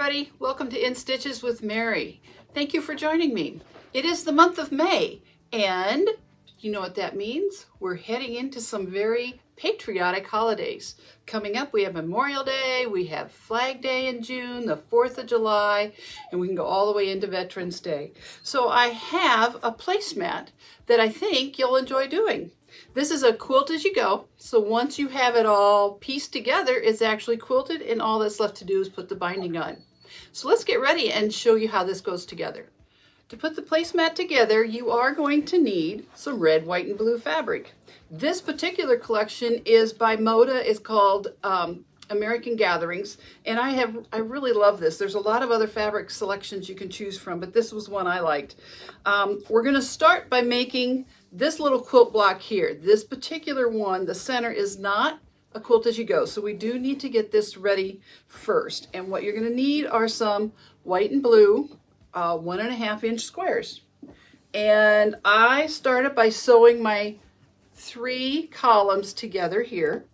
everybody, welcome to In Stitches with Mary. Thank you for joining me. It is the month of May, and you know what that means? We're heading into some very patriotic holidays. Coming up, we have Memorial Day, we have Flag Day in June, the 4th of July, and we can go all the way into Veterans Day. So I have a placemat that I think you'll enjoy doing. This is a quilt as you go, so once you have it all pieced together, it's actually quilted, and all that's left to do is put the binding on. So let's get ready and show you how this goes together. To put the placemat together, you are going to need some red, white, and blue fabric. This particular collection is by Moda. It's called American Gatherings, and I really love this. There's a lot of other fabric selections you can choose from, but this was one I liked. We're going to start by making this little quilt block here. This particular one, the center is not a quilt as you go, so we do need to get this ready first. And what you're going to need are some white and blue 1.5 inch squares. And I started by sewing my 3 columns together here.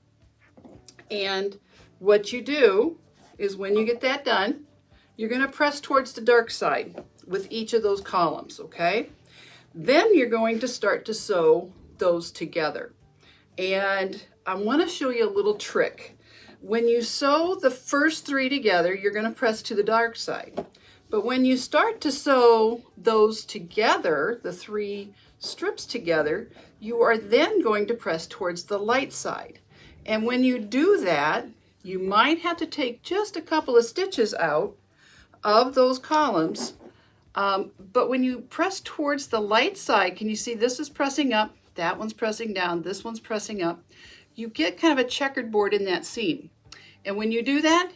And what you do is when you get that done, you're going to press towards the dark side with each of those columns, okay? Then you're going to start to sew those together. And I want to show you a little trick. When you sew the first 3 together, you're going to press to the dark side. But when you start to sew those together, the 3 strips together, you are then going to press towards the light side. And when you do that, you might have to take just a couple of stitches out of those columns. But when you press towards the light side, can you see this is pressing up, that one's pressing down, this one's pressing up. You get kind of a checkered board in that seam. And when you do that,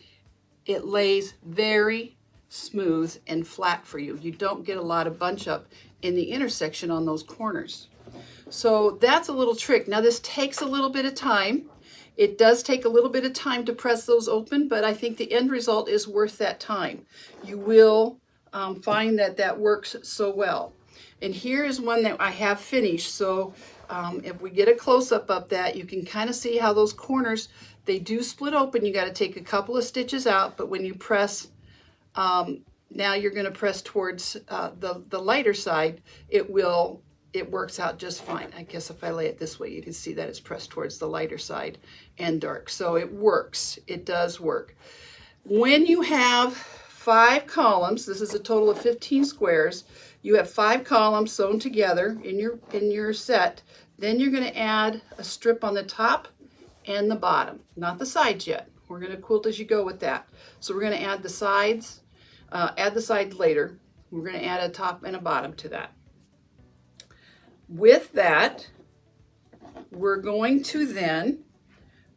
it lays very smooth and flat for you. You don't get a lot of bunch up in the intersection on those corners. So that's a little trick. Now this takes a little bit of time. It does take a little bit of time to press those open, but I think the end result is worth that time. You will find that that works so well. And here is one that I have finished. So if we get a close-up of that, you can kind of see how those corners, they do split open. You got to take a couple of stitches out, but when you press, now you're going to press towards the lighter side, it works out just fine. I guess if I lay it this way, you can see that it's pressed towards the lighter side and dark. So it works. It does work. When you have 5 columns, this is a total of 15 squares, you have 5 columns sewn together in your set, then you're going to add a strip on the top and the bottom, not the sides yet. We're going to quilt as you go with that. So we're going to add the sides later. We're going to add a top and a bottom to that. With that, we're going to then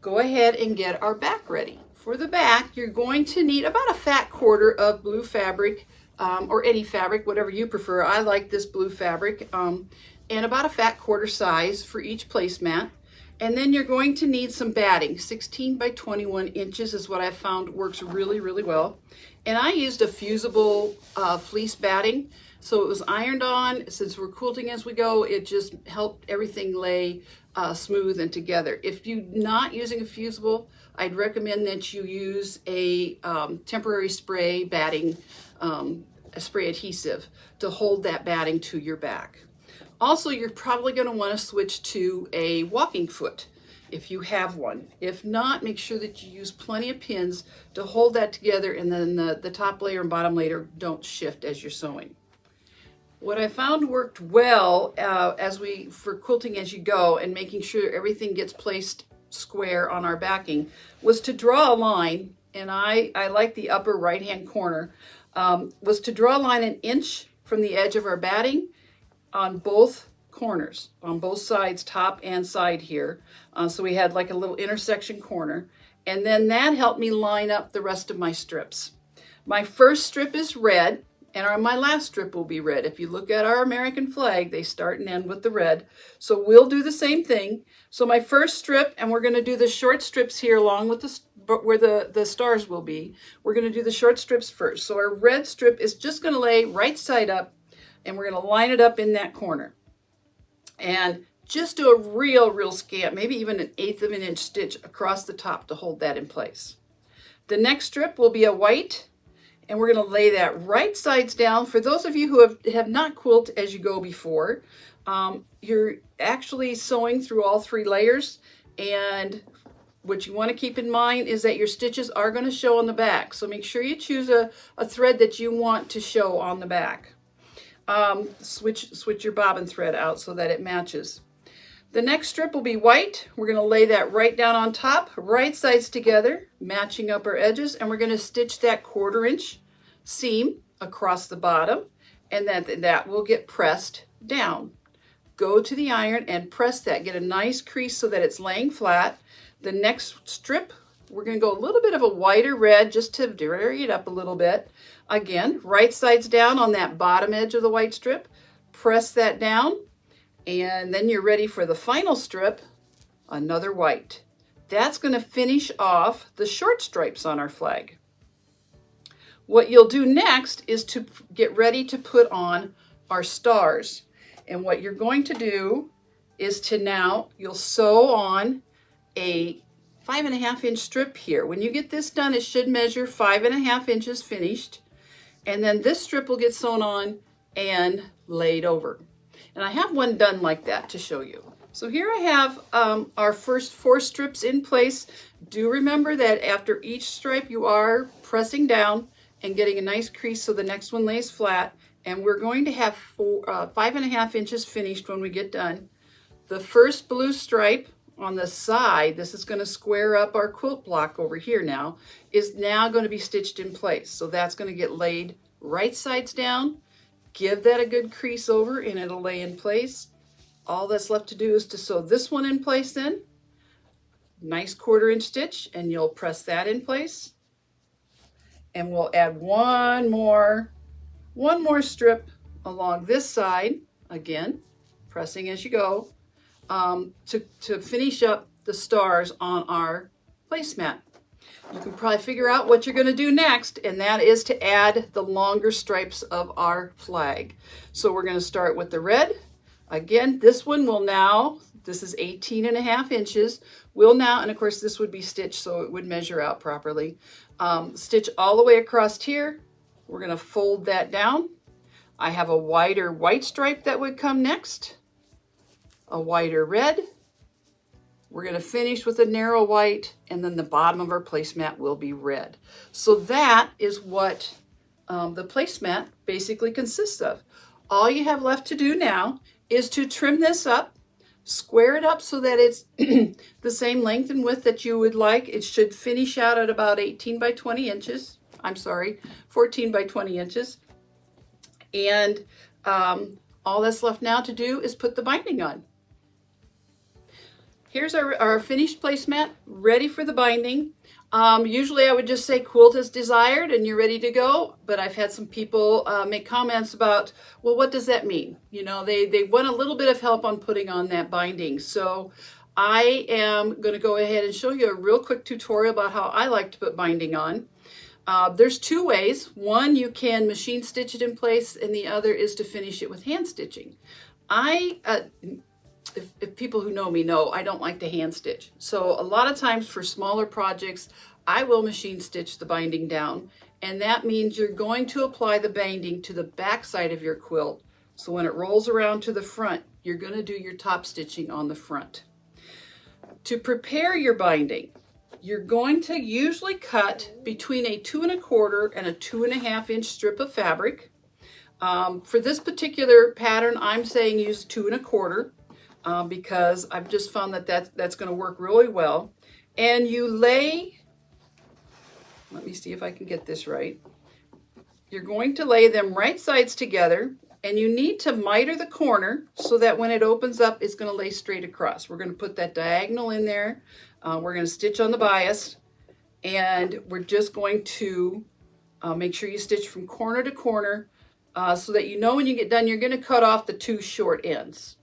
go ahead and get our back ready. For the back, you're going to need about a fat quarter of blue fabric, or any fabric, whatever you prefer. I like this blue fabric, and about a fat quarter size for each placemat. And then you're going to need some batting. 16 by 21 inches is what I found works really, really well. And I used a fusible fleece batting. So it was ironed on. Since we're quilting as we go, it just helped everything lay smooth and together. If you're not using a fusible, I'd recommend that you use a temporary spray batting, a spray adhesive to hold that batting to your back. Also, you're probably going to want to switch to a walking foot if you have one. If not, make sure that you use plenty of pins to hold that together, and then the top layer and bottom layer don't shift as you're sewing. What I found worked well for quilting as you go and making sure everything gets placed square on our backing was to draw a line, and I like the upper right hand corner, was to draw a line 1 inch from the edge of our batting on both corners, on both sides, top and side here. So we had like a little intersection corner, and then that helped me line up the rest of my strips. My first strip is red, and my last strip will be red. If you look at our American flag, they start and end with the red. So we'll do the same thing. So my first strip, and we're going to do the short strips here along with where the stars will be. We're going to do the short strips first. So our red strip is just going to lay right side up, and we're going to line it up in that corner. And just do a real scant, maybe even 1/8 of an inch stitch across the top to hold that in place. The next strip will be a white, And we're going to lay that right sides down. For those of you who have not quilted as you go before, you're actually sewing through all 3 layers, and what you want to keep in mind is that your stitches are going to show on the back. So make sure you choose a thread that you want to show on the back. Switch your bobbin thread out so that it matches. The next strip will be white. We're going to lay that right down on top, right sides together, matching up our edges, and we're going to stitch that 1/4 inch seam across the bottom, and that will get pressed down. Go to the iron and press that. Get a nice crease so that it's laying flat. The next strip, we're going to go a little bit of a whiter red just to vary it up a little bit. Again, right sides down on that bottom edge of the white strip. Press that down, and then you're ready for the final strip, another white. That's going to finish off the short stripes on our flag. What you'll do next is to get ready to put on our stars. And what you're going to do is you'll sew on a 5.5 inch strip here. When you get this done, it should measure 5.5 inches finished. And then this strip will get sewn on and laid over. And I have one done like that to show you. So here I have our first 4 strips in place. Do remember that after each stripe you are pressing down and getting a nice crease so the next one lays flat. And we're going to have 5.5 inches finished when we get done. The first blue stripe on the side, this is going to square up our quilt block over here now, is now going to be stitched in place. So that's going to get laid right sides down. Give that a good crease over and it'll lay in place. All that's left to do is to sew this one in place then. Nice 1/4 inch stitch, and you'll press that in place. And we'll add one more strip along this side, again, pressing as you go, to finish up the stars on our placemat. You can probably figure out what you're going to do next, and that is to add the longer stripes of our flag. So we're going to start with the red. Again, this one will now, this is 18.5 inches, will now, and of course this would be stitched so it would measure out properly. Stitch all the way across here. We're going to fold that down. I have a wider white stripe that would come next, a wider red. We're going to finish with a narrow white, and then the bottom of our placemat will be red. So that is what the placemat basically consists of. All you have left to do now is to trim this up, square it up so that it's the same length and width that you would like. It should finish out at about 18 by 20 inches. I'm sorry, 14 by 20 inches. And all that's left now to do is put the binding on. Here's our finished placemat, ready for the binding. Usually I would just say quilt as desired and you're ready to go, but I've had some people make comments about, well, what does that mean? You know, they want a little bit of help on putting on that binding. So I am going to go ahead and show you a real quick tutorial about how I like to put binding on. There's 2 ways. One, you can machine stitch it in place, and the other is to finish it with hand stitching. If people who know me know, I don't like to hand stitch. So a lot of times for smaller projects, I will machine stitch the binding down. And that means you're going to apply the binding to the back side of your quilt. So when it rolls around to the front, you're going to do your top stitching on the front. To prepare your binding, you're going to usually cut between a 2 1/4 and a 2.5 inch strip of fabric. For this particular pattern, I'm saying use 2 1/4. Because I've just found that that's going to work really well. And you lay, let me see if I can get this right. You're going to lay them right sides together, and you need to miter the corner so that when it opens up, it's going to lay straight across. We're going to put that diagonal in there. We're going to stitch on the bias, and we're just going to make sure you stitch from corner to corner so that you know when you get done, you're going to cut off the 2 short ends.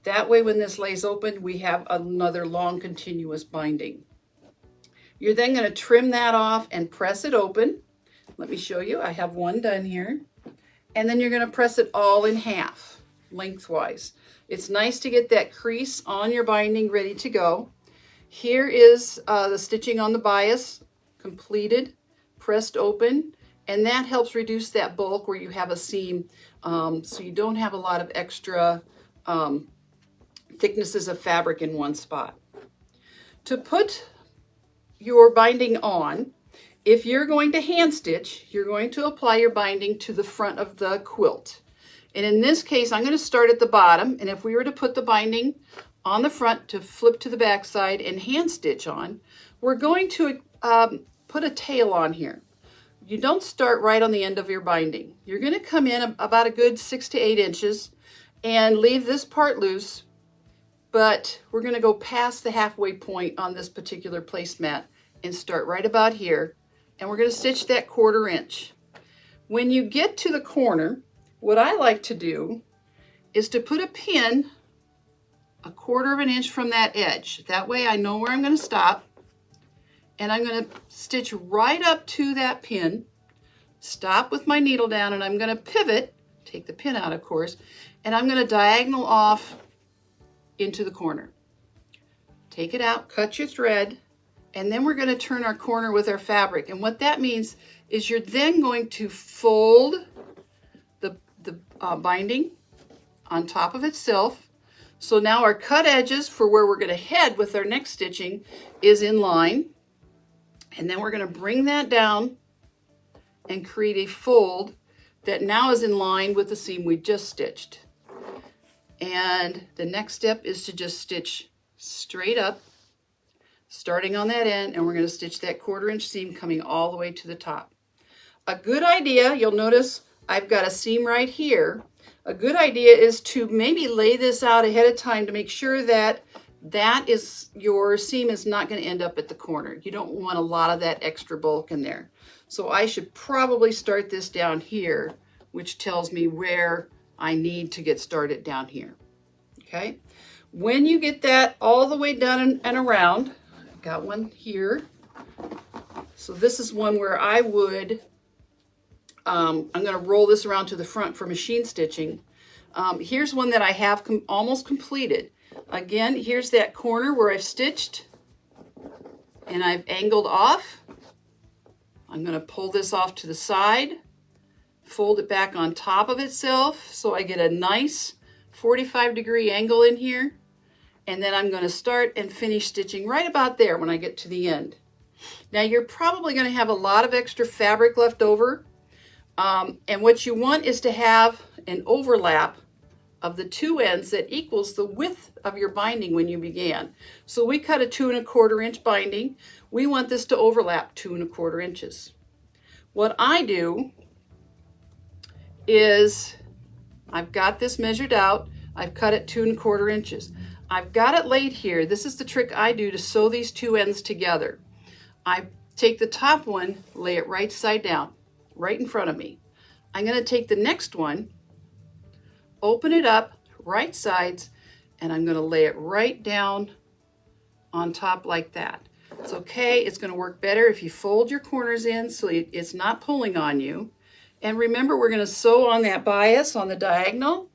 That way, when this lays open, we have another long continuous binding. You're then going to trim that off and press it open. Let me show you. I have one done here. And then you're going to press it all in half, lengthwise. It's nice to get that crease on your binding ready to go. Here is the stitching on the bias, completed, pressed open. and that helps reduce that bulk where you have a seam, so you don't have a lot of extra thicknesses of fabric in one spot. To put your binding on, if you're going to hand stitch, you're going to apply your binding to the front of the quilt. And in this case, I'm going to start at the bottom, and if we were to put the binding on the front to flip to the back side and hand stitch on, we're going to put a tail on here. You don't start right on the end of your binding. You're going to come in about a good 6 to 8 inches and leave this part loose, but we're going to go past the halfway point on this particular placemat and start right about here, and we're going to stitch that 1/4 inch. When you get to the corner, what I like to do is to put a pin 1/4 inch from that edge. That way I know where I'm going to stop, and I'm going to stitch right up to that pin, stop with my needle down, and I'm going to pivot, take the pin out of course, and I'm going to diagonal off into the corner. Take it out, cut your thread, and then we're going to turn our corner with our fabric. And what that means is you're then going to fold the binding on top of itself. So now our cut edges for where we're going to head with our next stitching is in line. And then we're going to bring that down and create a fold that now is in line with the seam we just stitched. And the next step is to just stitch straight up, starting on that end, and we're going to stitch that 1/4 inch seam coming all the way to the top. A good idea, you'll notice I've got a seam right here. A good idea is to maybe lay this out ahead of time to make sure that your seam is not going to end up at the corner. You don't want a lot of that extra bulk in there. So I should probably start this down here, which tells me where I need to get started down here. Okay. When you get that all the way done and around, I've got one here. So this is one where I would, I'm going to roll this around to the front for machine stitching. Here's one that I have almost completed. Again, here's that corner where I've stitched and I've angled off. I'm going to pull this off to the side, fold it back on top of itself so I get a nice 45-degree angle in here. And then I'm going to start and finish stitching right about there when I get to the end. Now you're probably going to have a lot of extra fabric left over. And what you want is to have an overlap of the two ends that equals the width of your binding when you began. So we cut a 2 1/4 inch binding. We want this to overlap 2 1/4 inches. What I do is I've got this measured out. I've cut it 2 1/4 inches. I've got it laid here. This is the trick I do to sew these two ends together. I take the top one, lay it right side down, right in front of me. I'm going to take the next one, open it up, right sides, and I'm going to lay it right down on top like that. It's okay. It's going to work better if you fold your corners in so it's not pulling on you. And remember, we're going to sew on that bias on the diagonal.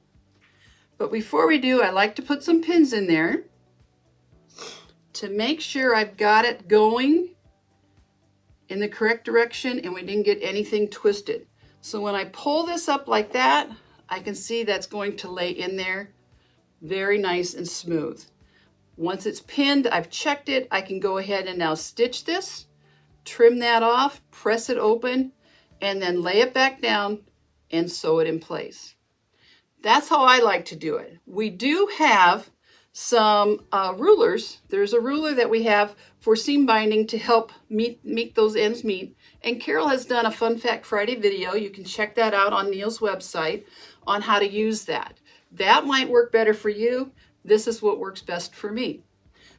But before we do, I like to put some pins in there to make sure I've got it going in the correct direction and we didn't get anything twisted. So when I pull this up like that, I can see that's going to lay in there very nice and smooth. Once it's pinned, I've checked it, I can go ahead and now stitch this, trim that off, press it open, and then lay it back down and sew it in place. That's how I like to do it. We do have some rulers. There's a ruler that we have for seam binding to help make those ends meet. And Carol has done a Fun Fact Friday video. You can check that out on Neil's website on how to use that. That might work better for you. This is what works best for me.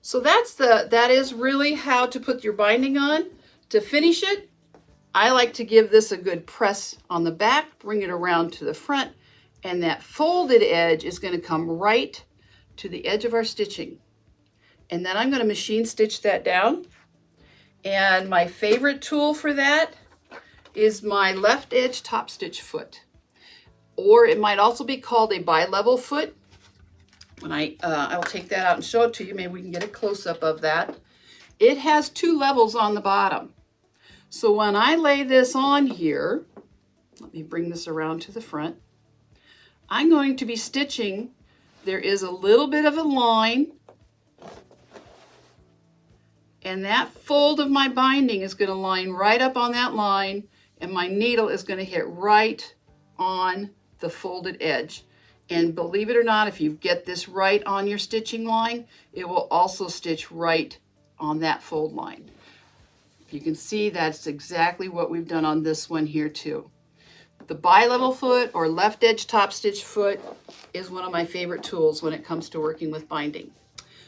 So that is really how to put your binding on. To finish it, I like to give this a good press on the back, bring it around to the front, and that folded edge is going to come right to the edge of our stitching. And then I'm going to machine stitch that down. And my favorite tool for that is my left edge top stitch foot. Or it might also be called a bi-level foot. When I'll take that out and show it to you. Maybe we can get a close-up of that. It has 2 levels on the bottom. So when I lay this on here, let me bring this around to the front, I'm going to be stitching. There is a little bit of a line, and that fold of my binding is going to line right up on that line, and my needle is going to hit right on the folded edge. And believe it or not, if you get this right on your stitching line, it will also stitch right on that fold line. You can see that's exactly what we've done on this one here too. The bi-level foot or left edge top stitch foot is one of my favorite tools when it comes to working with binding.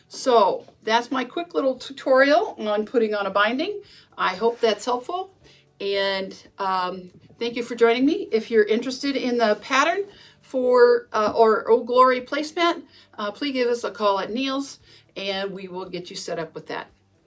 So that's my quick little tutorial on putting on a binding. I hope that's helpful, and thank you for joining me. If you're interested in the pattern for or Old Glory placemat, please give us a call at Neil's and we will get you set up with that.